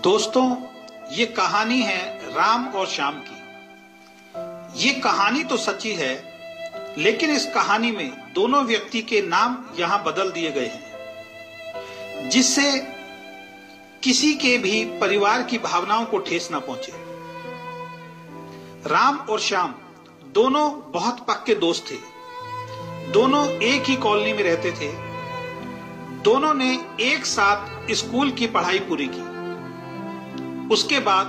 दोस्तों, ये कहानी है राम और श्याम की। ये कहानी तो सच्ची है, लेकिन इस कहानी में दोनों व्यक्ति के नाम यहां बदल दिए गए हैं, जिससे किसी के भी परिवार की भावनाओं को ठेस न पहुंचे। राम और श्याम दोनों बहुत पक्के दोस्त थे। दोनों एक ही कॉलोनी में रहते थे। दोनों ने एक साथ स्कूल की पढ़ाई पूरी की। उसके बाद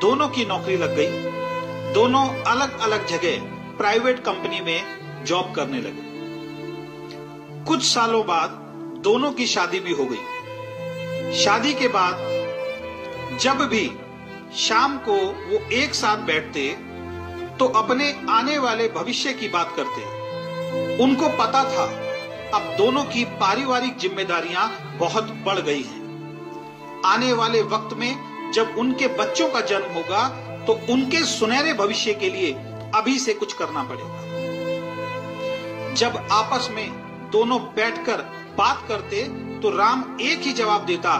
दोनों की नौकरी लग गई। दोनों अलग अलग जगह प्राइवेट कंपनी में जॉब करने लगे। कुछ सालों बाद दोनों की शादी भी हो गई। शादी के बाद जब भी शाम को वो एक साथ बैठते तो अपने आने वाले भविष्य की बात करते। उनको पता था अब दोनों की पारिवारिक जिम्मेदारियां बहुत बढ़ गई हैं। आने वाले वक्त में जब उनके बच्चों का जन्म होगा तो उनके सुनहरे भविष्य के लिए अभी से कुछ करना पड़ेगा। जब आपस में दोनों बैठकर बात करते तो राम एक ही जवाब देता,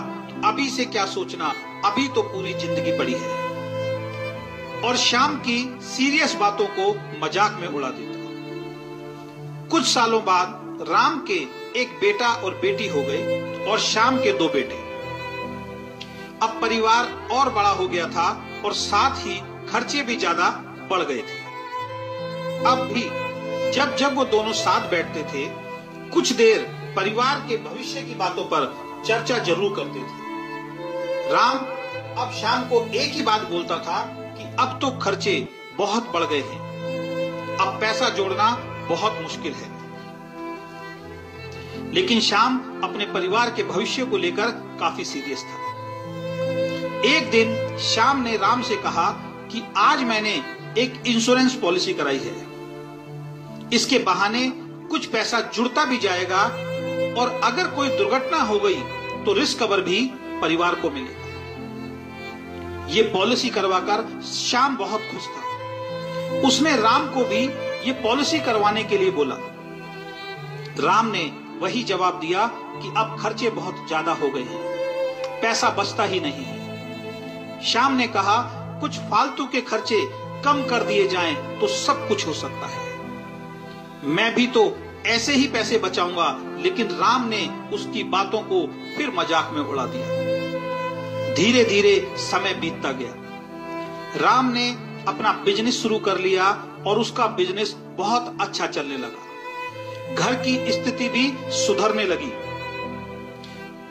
अभी से क्या सोचना, अभी तो पूरी जिंदगी पड़ी है। और श्याम की सीरियस बातों को मजाक में उड़ा देता। कुछ सालों बाद राम के एक बेटा और बेटी हो गए और श्याम के दो बेटे। अब परिवार और बड़ा हो गया था और साथ ही खर्चे भी ज्यादा बढ़ गए थे। अब भी जब जब वो दोनों साथ बैठते थे, कुछ देर परिवार के भविष्य की बातों पर चर्चा जरूर करते थे। राम अब श्याम को एक ही बात बोलता था कि अब तो खर्चे बहुत बढ़ गए हैं, अब पैसा जोड़ना बहुत मुश्किल है। लेकिन श्याम अपने परिवार के भविष्य को लेकर काफी सीरियस था। एक दिन श्याम ने राम से कहा कि आज मैंने एक इंश्योरेंस पॉलिसी कराई है। इसके बहाने कुछ पैसा जुड़ता भी जाएगा और अगर कोई दुर्घटना हो गई तो रिस्क कवर भी परिवार को मिलेगा। ये पॉलिसी करवाकर श्याम बहुत खुश था। उसने राम को भी ये पॉलिसी करवाने के लिए बोला। राम ने वही जवाब दिया कि अब खर्चे बहुत ज्यादा हो गए हैं, पैसा बचता ही नहीं है। श्याम ने कहा, कुछ फालतू के खर्चे कम कर दिए जाएं तो सब कुछ हो सकता है। मैं भी तो ऐसे ही पैसे बचाऊंगा। लेकिन राम ने उसकी बातों को फिर मजाक में उड़ा दिया। धीरे धीरे समय बीतता गया। राम ने अपना बिजनेस शुरू कर लिया और उसका बिजनेस बहुत अच्छा चलने लगा। घर की स्थिति भी सुधरने लगी।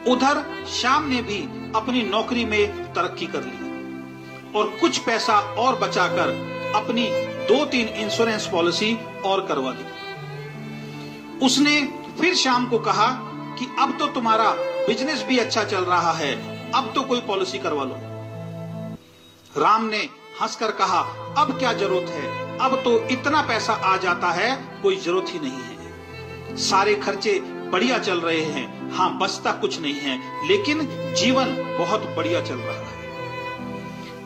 उधर श्याम ने भी अपनी नौकरी में तरक्की कर ली और कुछ पैसा और बचाकर अपनी 2-3 इंश्योरेंस पॉलिसी और करवा ली। उसने फिर श्याम को कहा कि अब तो तुम्हारा बिजनेस भी अच्छा चल रहा है, अब तो कोई पॉलिसी करवा लो। राम ने हंसकर कहा, अब क्या जरूरत है, अब तो इतना पैसा आ जाता है, कोई जरूरत ही नहीं है। सारे खर्चे बढ़िया चल रहे हैं, हाँ बचता कुछ नहीं है, लेकिन जीवन बहुत बढ़िया चल रहा है।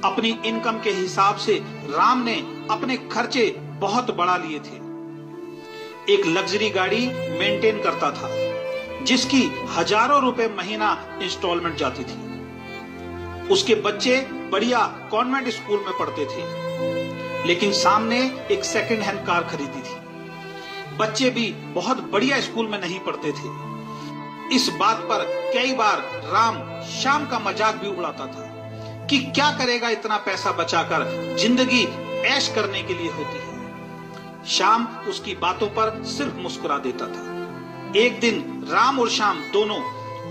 अपनी इनकम के हिसाब से राम ने अपने खर्चे बहुत बढ़ा लिए थे। एक लग्जरी गाड़ी मेंटेन करता था, जिसकी हजारों रुपए महीना इंस्टॉलमेंट जाती थी। उसके बच्चे बढ़िया कॉन्वेंट स्कूल में पढ़ते थे, लेकिन सामने एक सेकंड हैंड कार खरीदी थी। बच्चे भी बहुत बढ़िया स्कूल में नहीं पढ़ते थे। इस बात पर कई बार राम श्याम का मजाक भी उड़ाता था कि क्या करेगा इतना पैसा बचाकर, जिंदगी ऐश करने के लिए होती है। श्याम उसकी बातों पर सिर्फ मुस्कुरा देता था। एक दिन राम और श्याम दोनों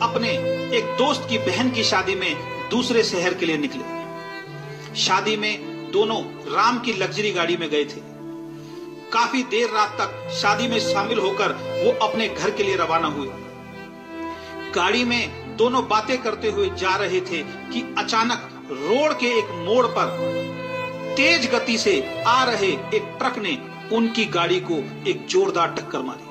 अपने एक दोस्त की बहन की शादी में दूसरे शहर के लिए निकले। शादी में दोनों राम की लग्जरी गाड़ी में गए थे। काफी देर रात तक शादी में शामिल होकर वो अपने घर के लिए रवाना हुए। गाड़ी में दोनों बातें करते हुए जा रहे थे कि अचानक रोड के एक मोड़ पर तेज गति से आ रहे एक ट्रक ने उनकी गाड़ी को एक जोरदार टक्कर मारी।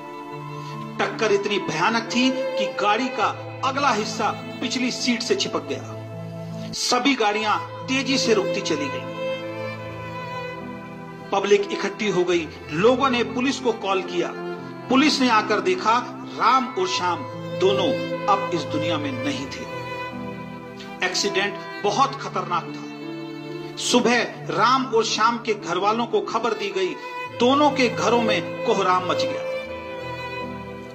टक्कर इतनी भयानक थी कि गाड़ी का अगला हिस्सा पिछली सीट से चिपक गया। सभी गाड़ियां तेजी से रुकती चली गई। पब्लिक इकट्ठी हो गई। लोगों ने पुलिस को कॉल किया। पुलिस ने आकर देखा राम और श्याम दोनों अब इस दुनिया में नहीं थे। एक्सीडेंट बहुत खतरनाक था। सुबह राम और श्याम के घर वालों को खबर दी गई। दोनों के घरों में कोहराम मच गया।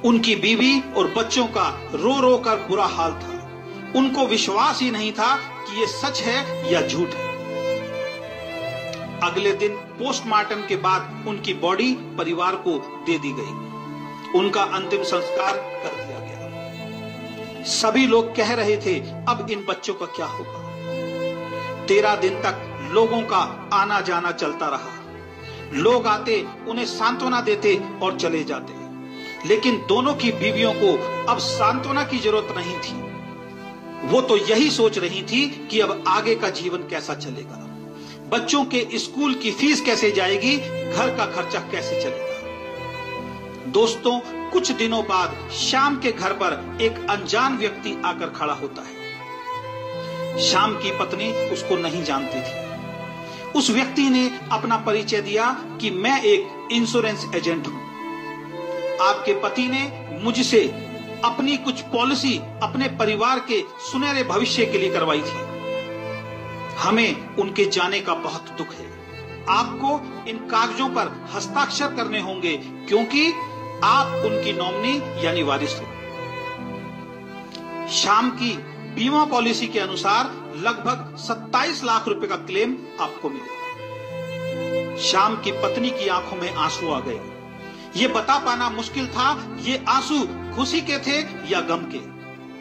उनकी बीवी और बच्चों का रो रो कर बुरा हाल था। उनको विश्वास ही नहीं था कि ये सच है या झूठ है। अगले दिन पोस्टमार्टम के बाद उनकी बॉडी परिवार को दे दी गई। उनका अंतिम संस्कार कर दिया गया। सभी लोग कह रहे थे, अब इन बच्चों का क्या होगा। 13 दिन तक लोगों का आना जाना चलता रहा। लोग आते, उन्हें सांत्वना देते और चले जाते। लेकिन दोनों की बीवियों को अब सांत्वना की जरूरत नहीं थी। वो तो यही सोच रही थी कि अब आगे का जीवन कैसा चलेगा, बच्चों के स्कूल की फीस कैसे जाएगी, घर का खर्चा कैसे चलेगा। दोस्तों, कुछ दिनों बाद श्याम के घर पर एक अनजान व्यक्ति आकर खड़ा होता है। श्याम की पत्नी उसको नहीं जानती थी। उस व्यक्ति ने अपना परिचय दिया कि मैं एक इंश्योरेंस एजेंट हूं। आपके पति ने मुझसे अपनी कुछ पॉलिसी अपने परिवार के सुनहरे भविष्य के लिए करवाई थी। हमें उनके जाने का बहुत दुख है। आपको इन कागजों पर हस्ताक्षर करने होंगे क्योंकि आप उनकी नॉमिनी यानी वारिस हो। श्याम की बीमा पॉलिसी के अनुसार लगभग 27 लाख रुपए का क्लेम आपको मिलेगा। श्याम की पत्नी की आंखों में आंसू आ गए। ये बता पाना मुश्किल था, ये आंसू खुशी के थे या गम के।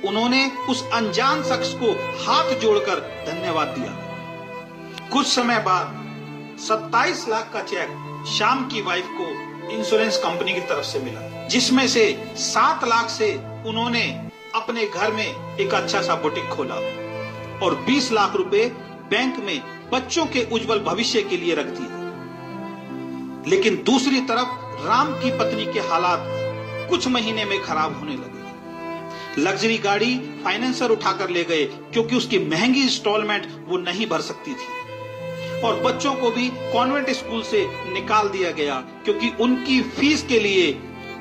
उन्होंने उस अनजान शख्स को हाथ जोड़कर धन्यवाद दिया। कुछ समय बाद 27 लाख का चेक श्याम की वाइफ को इंश्योरेंस कंपनी की तरफ से मिला, जिसमें से 7 लाख से उन्होंने अपने घर में एक अच्छा सा बुटीक खोला और 20 लाख रुपए बैंक में बच्चों के उज्जवल भविष्य के लिए रख दिए। लेकिन दूसरी तरफ राम की पत्नी के हालात कुछ महीने में खराब होने लगे। लग्जरी गाड़ी फाइनेंसर उठाकर ले गए क्योंकि उसकी महंगी इंस्टॉलमेंट वो नहीं भर सकती थी, और बच्चों को भी कॉन्वेंट स्कूल से निकाल दिया गया क्योंकि उनकी फीस के लिए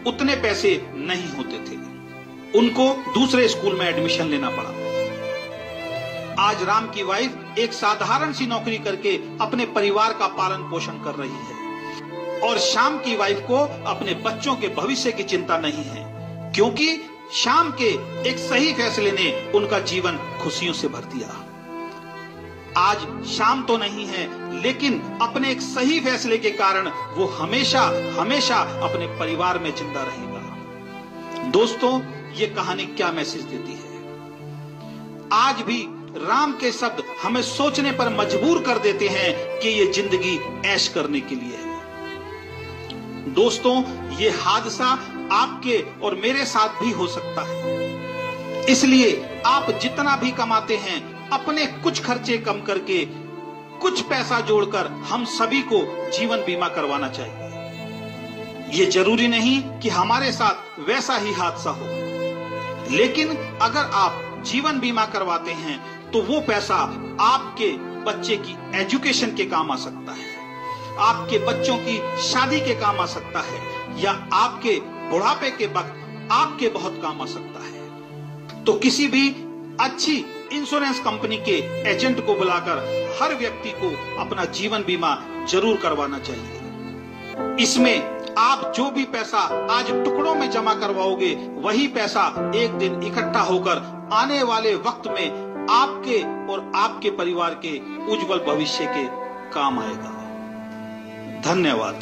उतने पैसे नहीं होते थे। उनको दूसरे स्कूल में एडमिशन लेना पड़ा। आज राम की वाइफ एक साधारण सी नौकरी करके अपने परिवार का पालन पोषण कर रही है और श्याम की वाइफ को अपने बच्चों के भविष्य की चिंता नहीं है क्योंकि श्याम के एक सही फैसले ने उनका जीवन खुशियों से भर दिया। आज श्याम तो नहीं है, लेकिन अपने एक सही फैसले के कारण वो हमेशा हमेशा अपने परिवार में जिंदा रहेगा। दोस्तों, ये कहानी क्या मैसेज देती है? आज भी राम के शब्द हमें सोचने पर मजबूर कर देते हैं कि ये जिंदगी ऐश करने के लिए है। दोस्तों, ये हादसा आपके और मेरे साथ भी हो सकता है। इसलिए आप जितना भी कमाते हैं, अपने कुछ खर्चे कम करके कुछ पैसा जोड़कर हम सभी को जीवन बीमा करवाना चाहिए। ये जरूरी नहीं कि हमारे साथ वैसा ही हादसा हो, लेकिन अगर आप जीवन बीमा करवाते हैं तो वो पैसा आपके बच्चे की एजुकेशन के काम आ सकता है, आपके बच्चों की शादी के काम आ सकता है, या आपके बुढ़ापे के वक्त आपके बहुत काम आ सकता है। तो किसी भी अच्छी इंश्योरेंस कंपनी के एजेंट को बुलाकर हर व्यक्ति को अपना जीवन बीमा जरूर करवाना चाहिए। इसमें आप जो भी पैसा आज टुकड़ों में जमा करवाओगे, वही पैसा एक दिन इकट्ठा होकर आने वाले वक्त में आपके और आपके परिवार के उज्जवल भविष्य के काम आएगा। धन्यवाद।